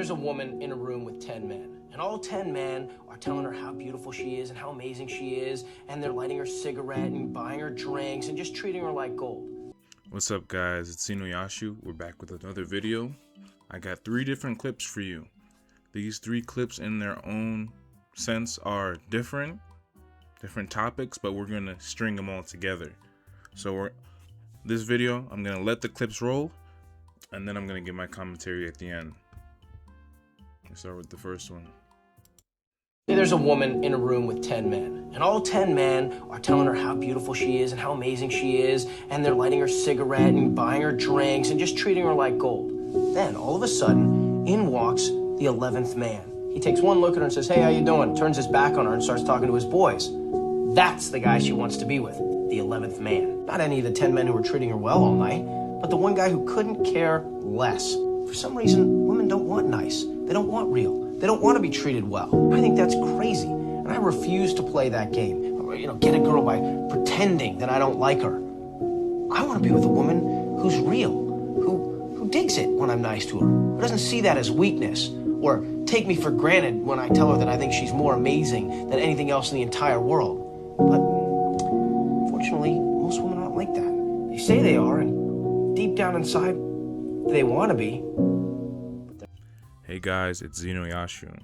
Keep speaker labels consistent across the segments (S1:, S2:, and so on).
S1: there's a woman in a room with 10 men, and all 10 men are telling her how beautiful she is and how amazing she is, and they're lighting her cigarette and buying her drinks and just treating her like gold.
S2: What's up, guys? It's Zenoyashu. We're back with another video. I got 3 different clips for you. These 3 clips in their own sense are different topics, but we're gonna string them all together. So this video, I'm gonna let the clips roll, and then I'm gonna give my commentary at the end. Let's start with the first one.
S1: There's a woman in a room with 10 men, and all 10 men are telling her how beautiful she is and how amazing she is, and they're lighting her cigarette and buying her drinks and just treating her like gold. Then, all of a sudden, in walks the 11th man. He takes one look at her and says, "Hey, how you doing?" Turns his back on her and starts talking to his boys. That's the guy she wants to be with, the 11th man. Not any of the 10 men who were treating her well all night, but the one guy who couldn't care less. For some reason, women don't want nice. They don't want real. They don't want to be treated well. I think that's crazy, and I refuse to play that game. Get a girl by pretending that I don't like her. I want to be with a woman who's real, who digs it when I'm nice to her, who doesn't see that as weakness, or take me for granted when I tell her that I think she's more amazing than anything else in the entire world. But unfortunately, most women aren't like that. They say they are, and deep down inside, they want to be.
S2: Hey guys, it's Zenoyashu.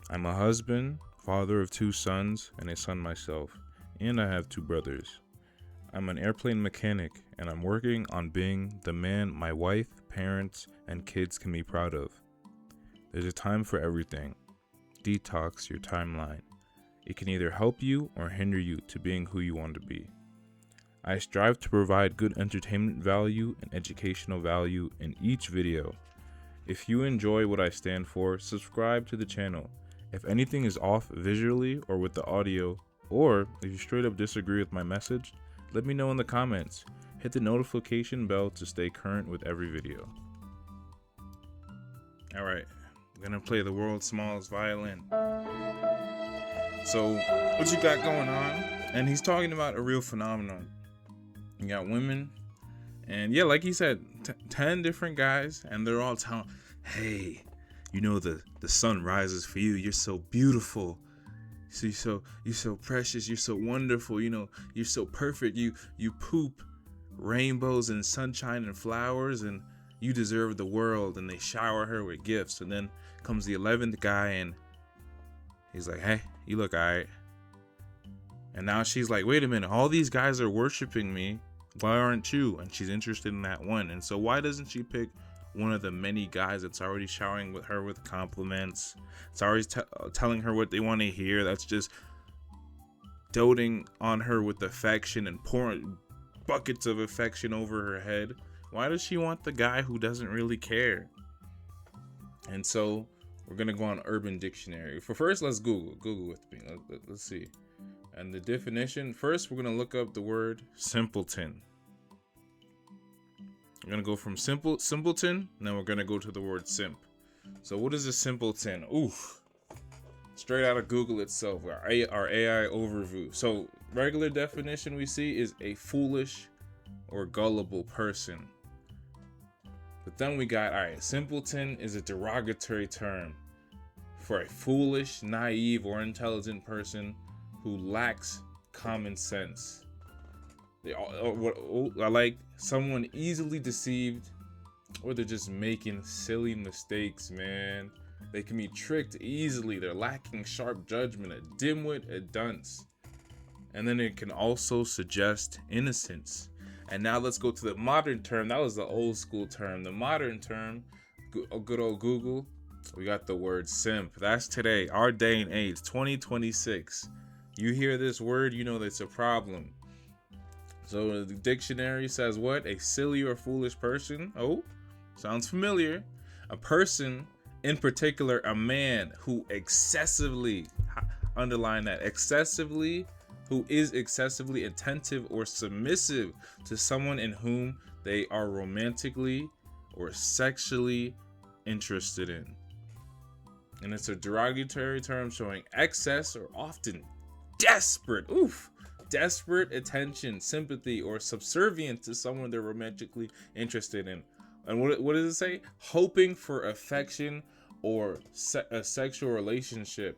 S2: I'm a husband, father of 2 sons, and a son myself, and I have 2 brothers. I'm an airplane mechanic, and I'm working on being the man my wife, parents, and kids can be proud of. There's a time for everything. Detox your timeline. It can either help you or hinder you to being who you want to be. I strive to provide good entertainment value and educational value in each video. If you enjoy what I stand for, subscribe to the channel. If anything is off visually or with the audio, or if you straight up disagree with my message, let me know in the comments. Hit the notification bell to stay current with every video. Alright, I'm gonna play the world's smallest violin. So, what you got going on? And he's talking about a real phenomenon. You got women, and yeah, like he said, 10 different guys, and they're all telling, "Hey, the sun rises for you. You're so beautiful. You're so precious. You're so wonderful. You're so perfect. You poop rainbows and sunshine and flowers, and you deserve the world." And they shower her with gifts. And then comes the 11th guy, and he's like, "Hey, you look alright." And now she's like, "Wait a minute. All these guys are worshiping me. Why aren't you?" And she's interested in that one. And so why doesn't she pick one of the many guys that's already showering with her with compliments? It's always telling her what they want to hear. That's just doting on her with affection and pouring buckets of affection over her head. Why does she want the guy who doesn't really care? And so we're going to go on Urban Dictionary. First, let's Google with me. Let's see. And the definition, first we're going to look up the word simpleton. We're going to go from simpleton, and then we're going to go to the word simp. So what is a simpleton? Oof. Straight out of Google itself, our AI overview. So regular definition we see is a foolish or gullible person. But then we got, simpleton is a derogatory term for a foolish, naive, or intelligent person who lacks common sense. I like someone easily deceived, or they're just making silly mistakes, man. They can be tricked easily. They're lacking sharp judgment, a dimwit, a dunce. And then it can also suggest innocence. And now let's go to the modern term. That was the old school term. The modern term, good old Google, we got the word simp. That's today, our day and age, 2026. You hear this word, you know that's a problem. So the dictionary says what? A silly or foolish person. Oh, sounds familiar. A person, in particular, a man who excessively, underline that, who is excessively attentive or submissive to someone in whom they are romantically or sexually interested in. And it's a derogatory term showing excess or often desperate attention, sympathy, or subservient to someone they're romantically interested in. And what does it say? Hoping for affection or a sexual relationship.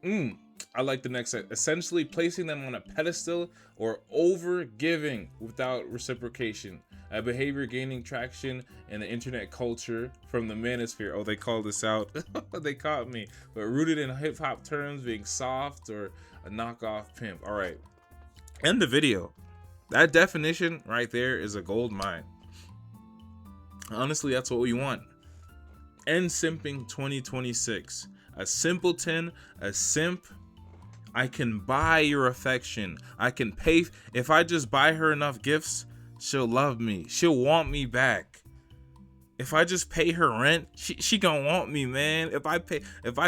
S2: I like the next set. Essentially placing them on a pedestal or over giving without reciprocation. A behavior gaining traction in the internet culture from the manosphere. Oh, they called this out. They caught me. But rooted in hip hop terms, being soft or a knockoff pimp. All right. End the video. That definition right there is a gold mine. Honestly, that's what we want. End simping 2026. A simpleton, a simp. I can buy your affection. I can pay. If I just buy her enough gifts, she'll love me. She'll want me back. If I just pay her rent, she gonna want me, man. If I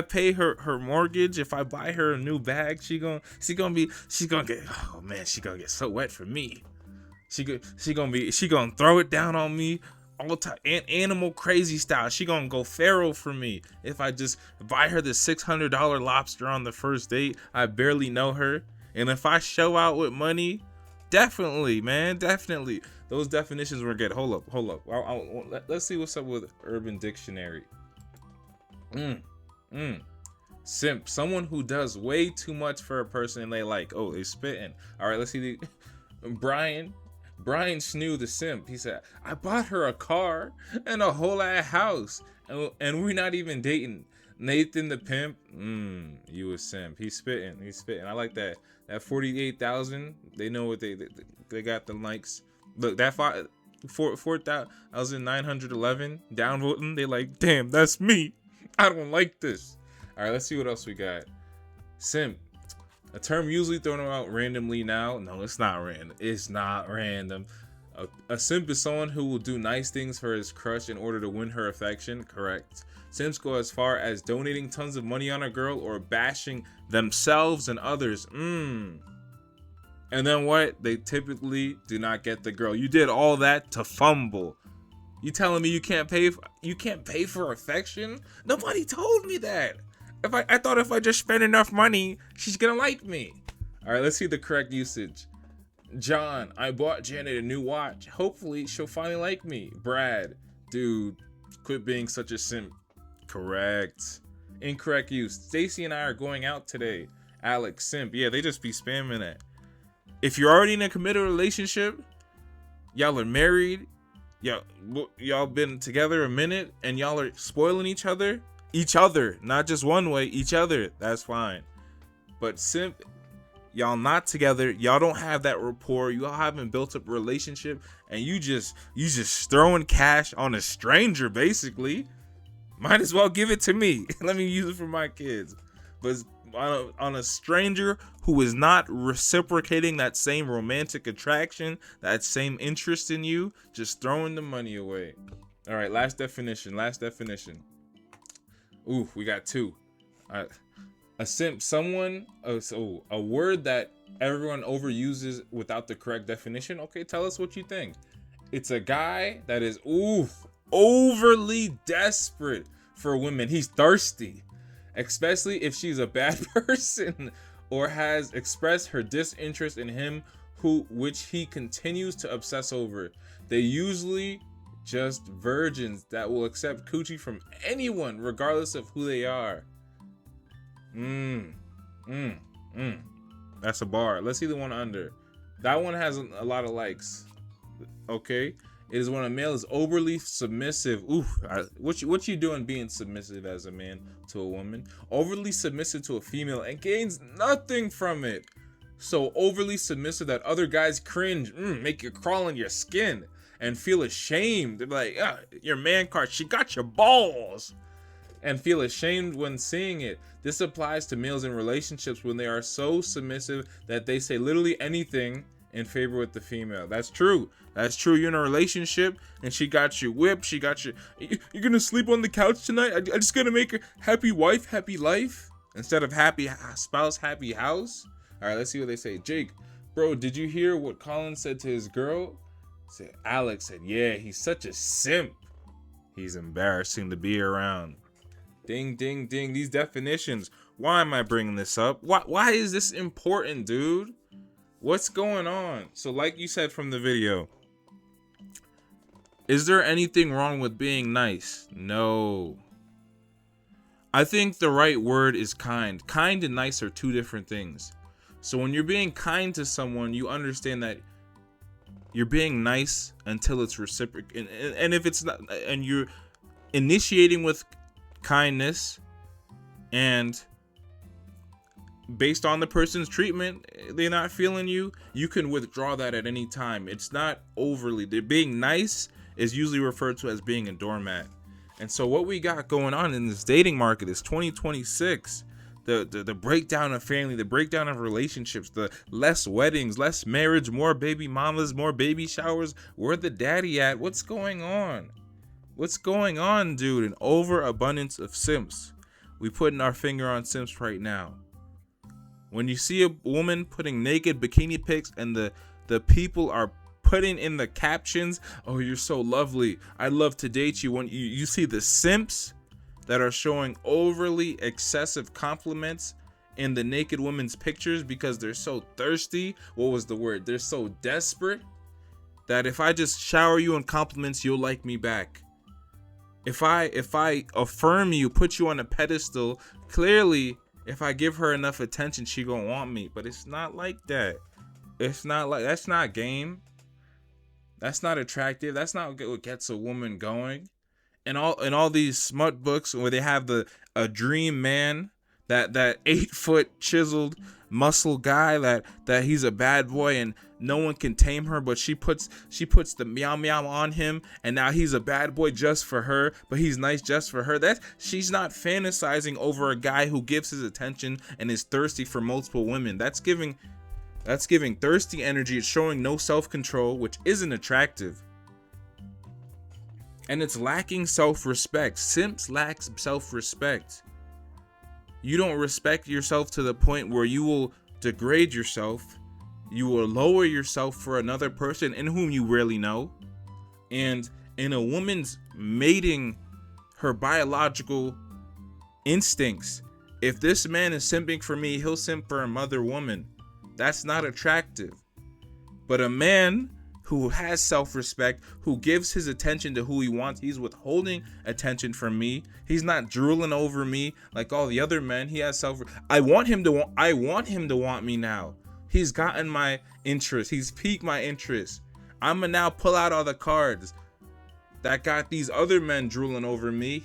S2: pay her mortgage, if I buy her a new bag, she gonna get, oh man, she gonna get so wet for me. She gonna throw it down on me. All time, animal crazy style. She gonna go feral for me if I just buy her the $600 lobster on the first date. I barely know her, and if I show out with money, definitely, man, definitely. Those definitions were good. Hold up. Let's see what's up with Urban Dictionary. Simp, someone who does way too much for a person and they like. Oh, they spitting. All right, let's see. Brian Snoo the simp. He said, I bought her a car and a whole ass house, and we're not even dating. Nathan the pimp, you a simp. He's spitting. I like that. That 48,000. They know what they got the likes. Look, that 4,911 downvoting. They like, damn, that's me. I don't like this. All right, let's see what else we got. Simp. A term usually thrown out randomly now. No, it's not random. It's not random. A simp is someone who will do nice things for his crush in order to win her affection. Correct. Simps go as far as donating tons of money on a girl or bashing themselves and others. And then what? They typically do not get the girl. You did all that to fumble. You telling me you can't pay for affection? Nobody told me that. I thought if I just spend enough money, she's gonna like me. All right, let's see the correct usage. John, I bought Janet a new watch. Hopefully, she'll finally like me. Brad, dude, quit being such a simp. Correct. Incorrect use. Stacy and I are going out today. Alex, simp. Yeah, they just be spamming it. If you're already in a committed relationship, y'all are married, y'all been together a minute, and y'all are spoiling each other, not just one way, each other, that's fine. But simp, y'all not together, y'all don't have that rapport, y'all haven't built up a relationship, and you just throwing cash on a stranger, basically. Might as well give it to me. Let me use it for my kids. But on a stranger who is not reciprocating that same romantic attraction, that same interest in you, just throwing the money away. All right, last definition. Ooh, we got two. A simp, someone, a word that everyone overuses without the correct definition. Okay, tell us what you think. It's a guy that is, overly desperate for women. He's thirsty, especially if she's a bad person or has expressed her disinterest in him, which he continues to obsess over. They usually just virgins that will accept coochie from anyone regardless of who they are. That's a bar. Let's see the one under. That one has a lot of likes. Okay, it is when a male is overly submissive. What you doing being submissive as a man to a woman? Overly submissive to a female and gains nothing from it. So overly submissive that other guys cringe, make you crawl in your skin and feel ashamed. They're like, your man card, she got your balls. And feel ashamed when seeing it. This applies to males in relationships when they are so submissive that they say literally anything in favor with the female. That's true. You're in a relationship and she got you whipped. You're gonna sleep on the couch tonight? I just gonna make her happy wife, happy life instead of happy spouse, happy house. All right, let's see what they say. Jake, bro, did you hear what Colin said to his girl? Alex said, yeah, he's such a simp. He's embarrassing to be around. Ding, ding, ding. These definitions. Why am I bringing this up? Why is this important, dude? What's going on? So like you said from the video, Is there anything wrong with being nice? No. I think the right word is kind. Kind and nice are two different things. So when you're being kind to someone, you understand that you're being nice until it's reciprocal. And if it's not, and you're initiating with kindness, and based on the person's treatment, they're not feeling you, you can withdraw that at any time. It's not overly. Being nice is usually referred to as being a doormat. And so what we got going on in this dating market is 2026. The breakdown of family, the breakdown of relationships, the less weddings, less marriage, more baby mamas, more baby showers. Where the daddy at? What's going on? What's going on, dude? An overabundance of simps. We putting our finger on simps right now. When you see a woman putting naked bikini pics and the people are putting in the captions, oh, you're so lovely, I'd love to date you. When you see the simps that are showing overly excessive compliments in the naked women's pictures because they're so thirsty. What was the word? They're so desperate that if I just shower you in compliments, you'll like me back. If I affirm you, put you on a pedestal, clearly if I give her enough attention, she gonna want me. But it's not like that. It's not like, that's not game. That's not attractive. That's not what gets a woman going. And all these smut books where they have a dream man, that 8-foot chiseled muscle guy that he's a bad boy and no one can tame her, but she puts the meow meow on him and now he's a bad boy just for her, but he's nice just for her. She's not fantasizing over a guy who gives his attention and is thirsty for multiple women. That's giving thirsty energy. It's showing no self-control, which isn't attractive. And it's lacking self-respect. Simps lacks self-respect. You don't respect yourself to the point where you will degrade yourself. You will lower yourself for another person in whom you rarely know. And in a woman's mating, her biological instincts, if this man is simping for me, he'll simp for another woman. That's not attractive. But a man who has self-respect, who gives his attention to who he wants, he's withholding attention from me. He's not drooling over me like all the other men. He has I want him to want me now. He's gotten my interest. He's piqued my interest. I'm gonna now pull out all the cards that got these other men drooling over me.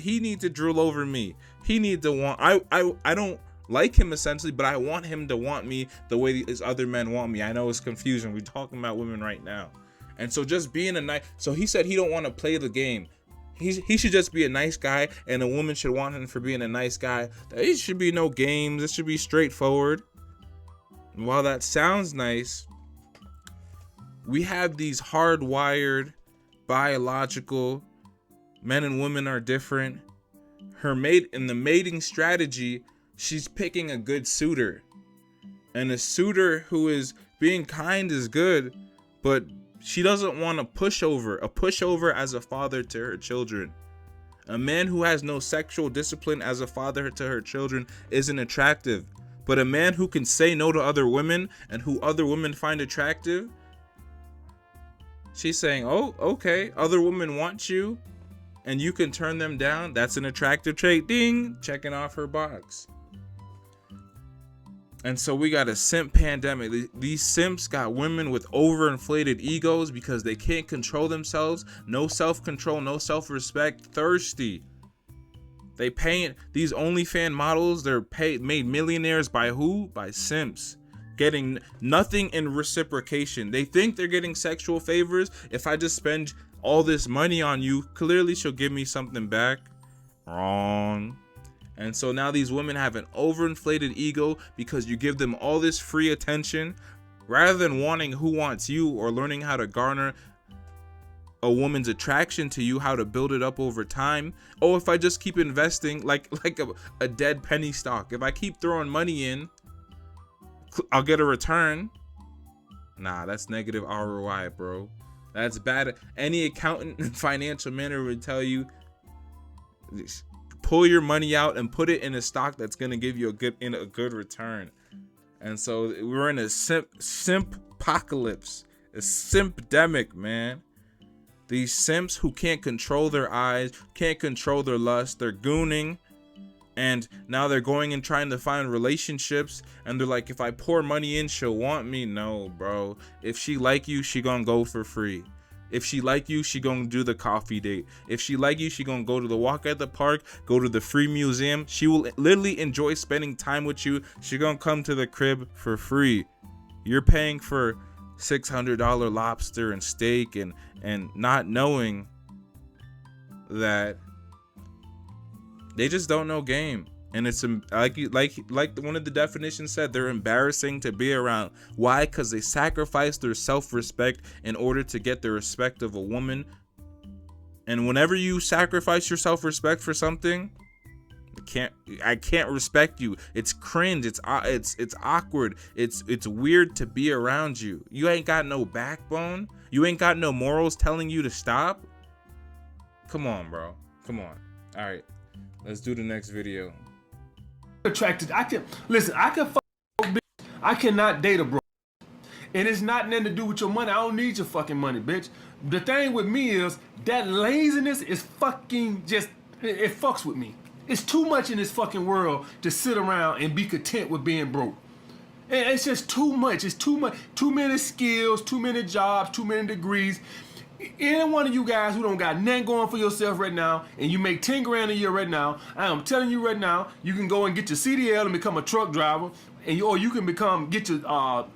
S2: He needs to drool over me. He needs to want. I don't like him essentially, but I want him to want me the way these other men want me. I know it's confusing. We're talking about women right now. And so just being so he said he don't want to play the game. He should just be a nice guy, and a woman should want him for being a nice guy. There should be no games. It should be straightforward. And while that sounds nice, we have these hardwired, biological, men and women are different. In the mating strategy, she's picking a good suitor. And a suitor who is being kind is good, but she doesn't want a pushover as a father to her children. A man who has no sexual discipline as a father to her children isn't attractive. But a man who can say no to other women and who other women find attractive, she's saying, oh, okay, other women want you and you can turn them down. That's an attractive trait. Ding, checking off her box. And so we got a simp pandemic. These simps got women with overinflated egos because they can't control themselves. No self-control, no self-respect, thirsty. They pay these OnlyFans models. They're made millionaires by who? By simps. Getting nothing in reciprocation. They think they're getting sexual favors. If I just spend all this money on you, clearly she'll give me something back. Wrong. And so now these women have an overinflated ego because you give them all this free attention rather than wanting who wants you or learning how to garner a woman's attraction to you, how to build it up over time. Oh, if I just keep investing like a dead penny stock, if I keep throwing money in, I'll get a return. Nah, that's negative ROI, bro. That's bad. Any accountant and financial manager would tell you, pull your money out and put it in a stock that's going to give you a good return. And so we're in a simp apocalypse, a simpdemic, man. These simps who can't control their eyes, can't control their lust, they're gooning. And now they're going and trying to find relationships, and they're like, if I pour money in, she'll want me. No, bro. If she like you, she gonna go for free. If she like you, she gonna do the coffee date. If she like you, she gonna go to the walk at the park, go to the free museum. She will literally enjoy spending time with you. She gonna come to the crib for free. You're paying for $600 lobster and steak and not knowing that they just don't know game. And it's like one of the definitions said, they're embarrassing to be around. Why? Because they sacrifice their self-respect in order to get the respect of a woman. And whenever you sacrifice your self-respect for something, I can't respect you. It's cringe. It's awkward. It's weird to be around you. You ain't got no backbone. You ain't got no morals telling you to stop. Come on, bro. Come on. All right. Let's do the next video.
S3: Attracted. I can fuck a bitch. I cannot date a bro. And it's not nothing to do with your money. I don't need your fucking money, bitch. The thing with me is that laziness is fucking just, it fucks with me. It's too much in this fucking world to sit around and be content with being broke. It's just too much. It's too much. Too many skills, too many jobs, too many degrees. Any one of you guys who don't got nothing going for yourself right now, and you make 10 grand a year right now, I am telling you right now, you can go and get your CDL and become a truck driver, or you can get your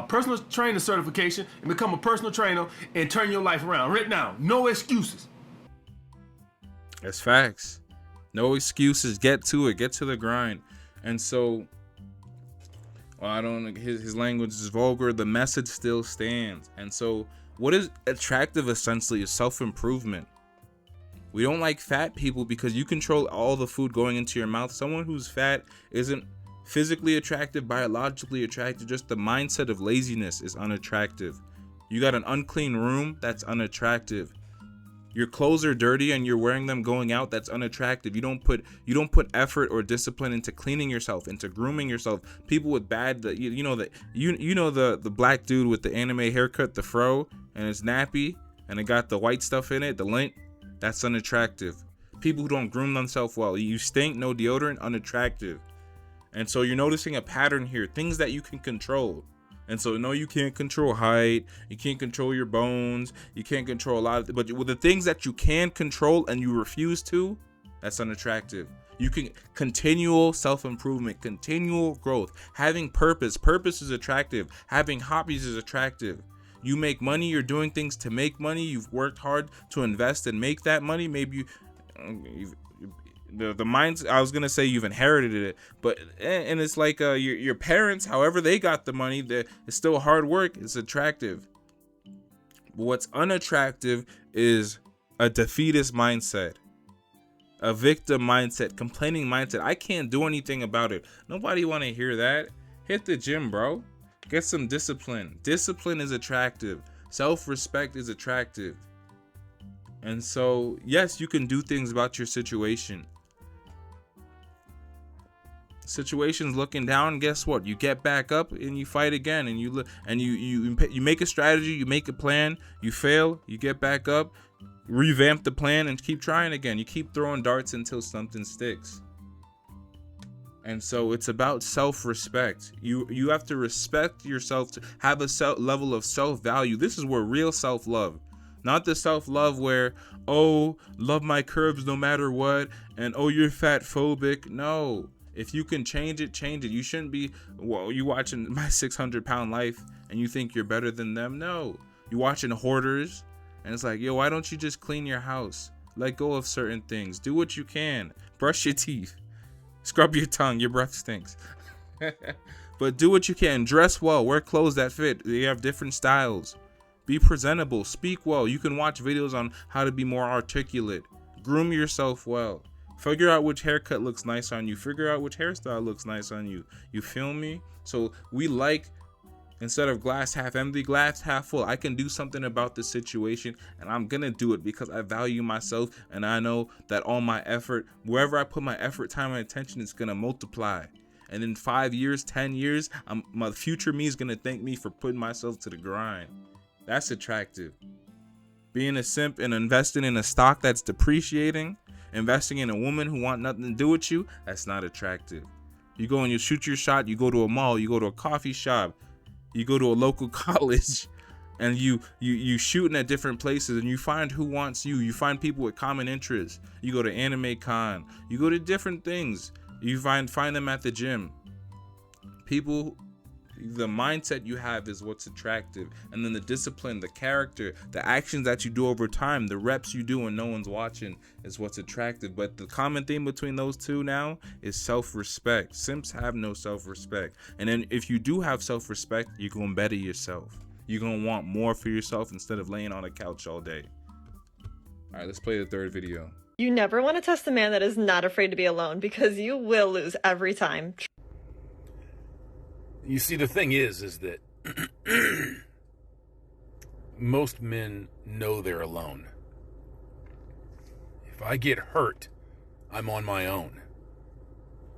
S3: personal trainer certification and become a personal trainer and turn your life around right now. No excuses.
S2: That's facts. No excuses. Get to it. Get to the grind. And so, well, I don't. His language is vulgar. The message still stands. And so, what is attractive essentially is self-improvement. We don't like fat people because you control all the food going into your mouth. Someone who's fat isn't physically attractive, biologically attractive. Just the mindset of laziness is unattractive. You got an unclean room, that's unattractive. Your clothes are dirty and you're wearing them going out, that's unattractive. You don't put effort or discipline into cleaning yourself, into grooming yourself. People with bad, you know the black dude with the anime haircut, the fro, and it's nappy and it got the white stuff in it, the lint, that's unattractive. People who don't groom themselves well, you stink, no deodorant, unattractive. And so you're noticing a pattern here, things that you can control. And so, no, you can't control height, you can't control your bones, you can't control a lot of, but with the things that you can control and you refuse to, that's unattractive. You can continual self-improvement, continual growth, having purpose. Purpose is attractive. Having hobbies is attractive. You make money, you're doing things to make money, you've worked hard to invest and make that money. Maybe the minds, I was gonna say you've inherited it, but and it's like your parents, however they got the money, it's still hard work. It's attractive. But what's unattractive is a defeatist mindset, a victim mindset, complaining mindset. I can't do anything about it. Nobody want to hear that. Hit the gym, bro. Get some discipline. Discipline is attractive. Self-respect is attractive. And so, yes, you can do things about your situation. Situation's looking down, guess what? You get back up and you fight again, and you make a strategy, you make a plan, you fail, you get back up, revamp the plan, and keep trying again. You keep throwing darts until something sticks. And so it's about self-respect. You have to respect yourself, to have a level of self-value. This is where real self-love, not the self-love where, oh, love my curves no matter what, and oh, you're fat phobic. No. If you can change it, change it. You shouldn't be, well, you watching My 600-Pound Life and you think you're better than them. No. You watching Hoarders and it's like, yo, why don't you just clean your house? Let go of certain things. Do what you can. Brush your teeth. Scrub your tongue. Your breath stinks. But do what you can. Dress well. Wear clothes that fit. You have different styles. Be presentable. Speak well. You can watch videos on how to be more articulate. Groom yourself well. Figure out which haircut looks nice on you. Figure out which hairstyle looks nice on you. You feel me? So we like, instead of glass half empty, glass half full. I can do something about this situation, and I'm going to do it because I value myself, and I know that all my effort, wherever I put my effort, time, and attention, it's going to multiply. And in 5 years, 10 years, my future me is going to thank me for putting myself to the grind. That's attractive. Being a simp and investing in a stock that's depreciating, investing in a woman who want nothing to do with you, that's not attractive. You go and you shoot your shot, you go to a mall, you go to a coffee shop, you go to a local college, and you shooting at different places, and you find who wants you. You find people with common interests. You go to anime con, you go to different things. You find them at the gym. People, the mindset you have is what's attractive, and then the discipline, the character, the actions that you do over time, the reps you do when no one's watching is what's attractive. But the common theme between those two now is self-respect. Simps have no self-respect, and then if you do have self-respect, you're gonna better yourself. You're gonna want more for yourself instead of laying on a couch all day. All right, let's play the third video.
S4: You never want to test a man that is not afraid to be alone, because you will lose every time.
S5: You see, the thing is that most men know they're alone. If I get hurt, I'm on my own.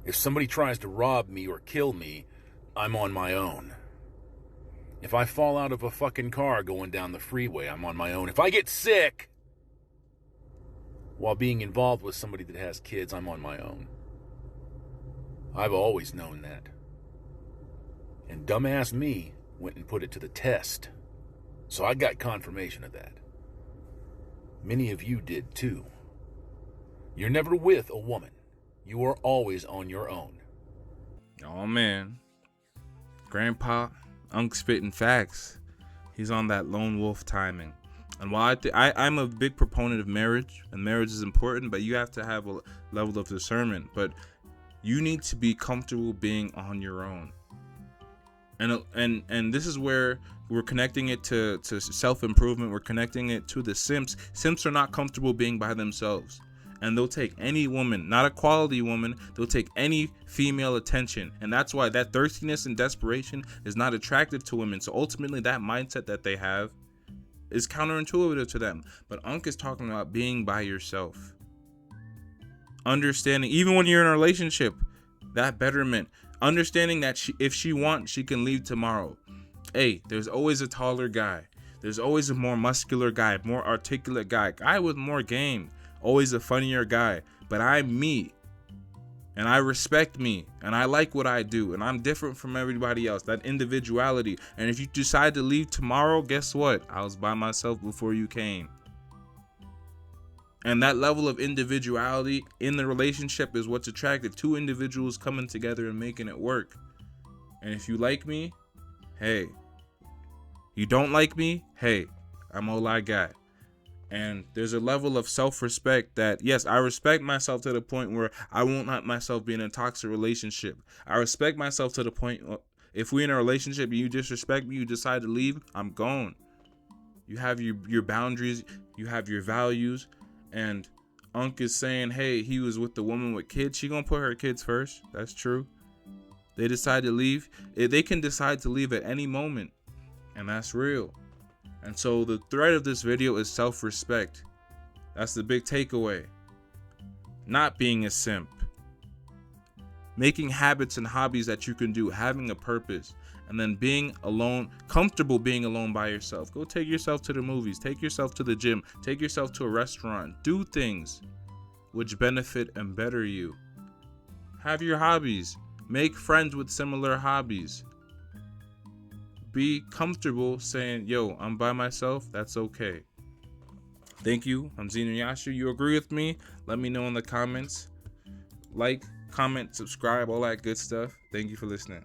S5: If somebody tries to rob me or kill me, I'm on my own. If I fall out of a fucking car going down the freeway, I'm on my own. If I get sick while being involved with somebody that has kids, I'm on my own. I've always known that. And dumbass me went and put it to the test. So I got confirmation of that. Many of you did too. You're never with a woman. You are always on your own.
S2: Oh man. Grandpa Unc spitting facts. He's on that lone wolf timing. And while I'm a big proponent of marriage, and marriage is important, but you have to have a level of discernment. But you need to be comfortable being on your own. And this is where we're connecting it to self-improvement. We're connecting it to the simps. Simps are not comfortable being by themselves. And they'll take any woman, not a quality woman, they'll take any female attention. And that's why that thirstiness and desperation is not attractive to women. So ultimately that mindset that they have is counterintuitive to them. But Unc is talking about being by yourself. Understanding, even when you're in a relationship, that betterment. Understanding that if she wants, she can leave tomorrow. Hey, there's always a taller guy. There's always a more muscular guy, more articulate guy with more game. Always a funnier guy. But I'm me. And I respect me. And I like what I do. And I'm different from everybody else. That individuality. And if you decide to leave tomorrow, guess what? I was by myself before you came. And that level of individuality in the relationship is what's attractive. Two individuals coming together and making it work. And if you like me, hey. You don't like me, hey, I'm all I got. And there's a level of self-respect that, yes, I respect myself to the point where I won't let myself be in a toxic relationship. I respect myself to the point, if we're in a relationship and you disrespect me, you decide to leave, I'm gone. You have your boundaries, you have your values. And Unc is saying, hey, he was with the woman with kids. She gonna put her kids first. That's true. They decide to leave. They can decide to leave at any moment. And that's real. And so the thread of this video is self-respect. That's the big takeaway. Not being a simp. Making habits and hobbies that you can do. Having a purpose. And then being alone, comfortable being alone by yourself. Go take yourself to the movies. Take yourself to the gym. Take yourself to a restaurant. Do things which benefit and better you. Have your hobbies. Make friends with similar hobbies. Be comfortable saying, yo, I'm by myself. That's okay. Thank you. I'm Zenoyashu. You agree with me? Let me know in the comments. Like, comment, subscribe, all that good stuff. Thank you for listening.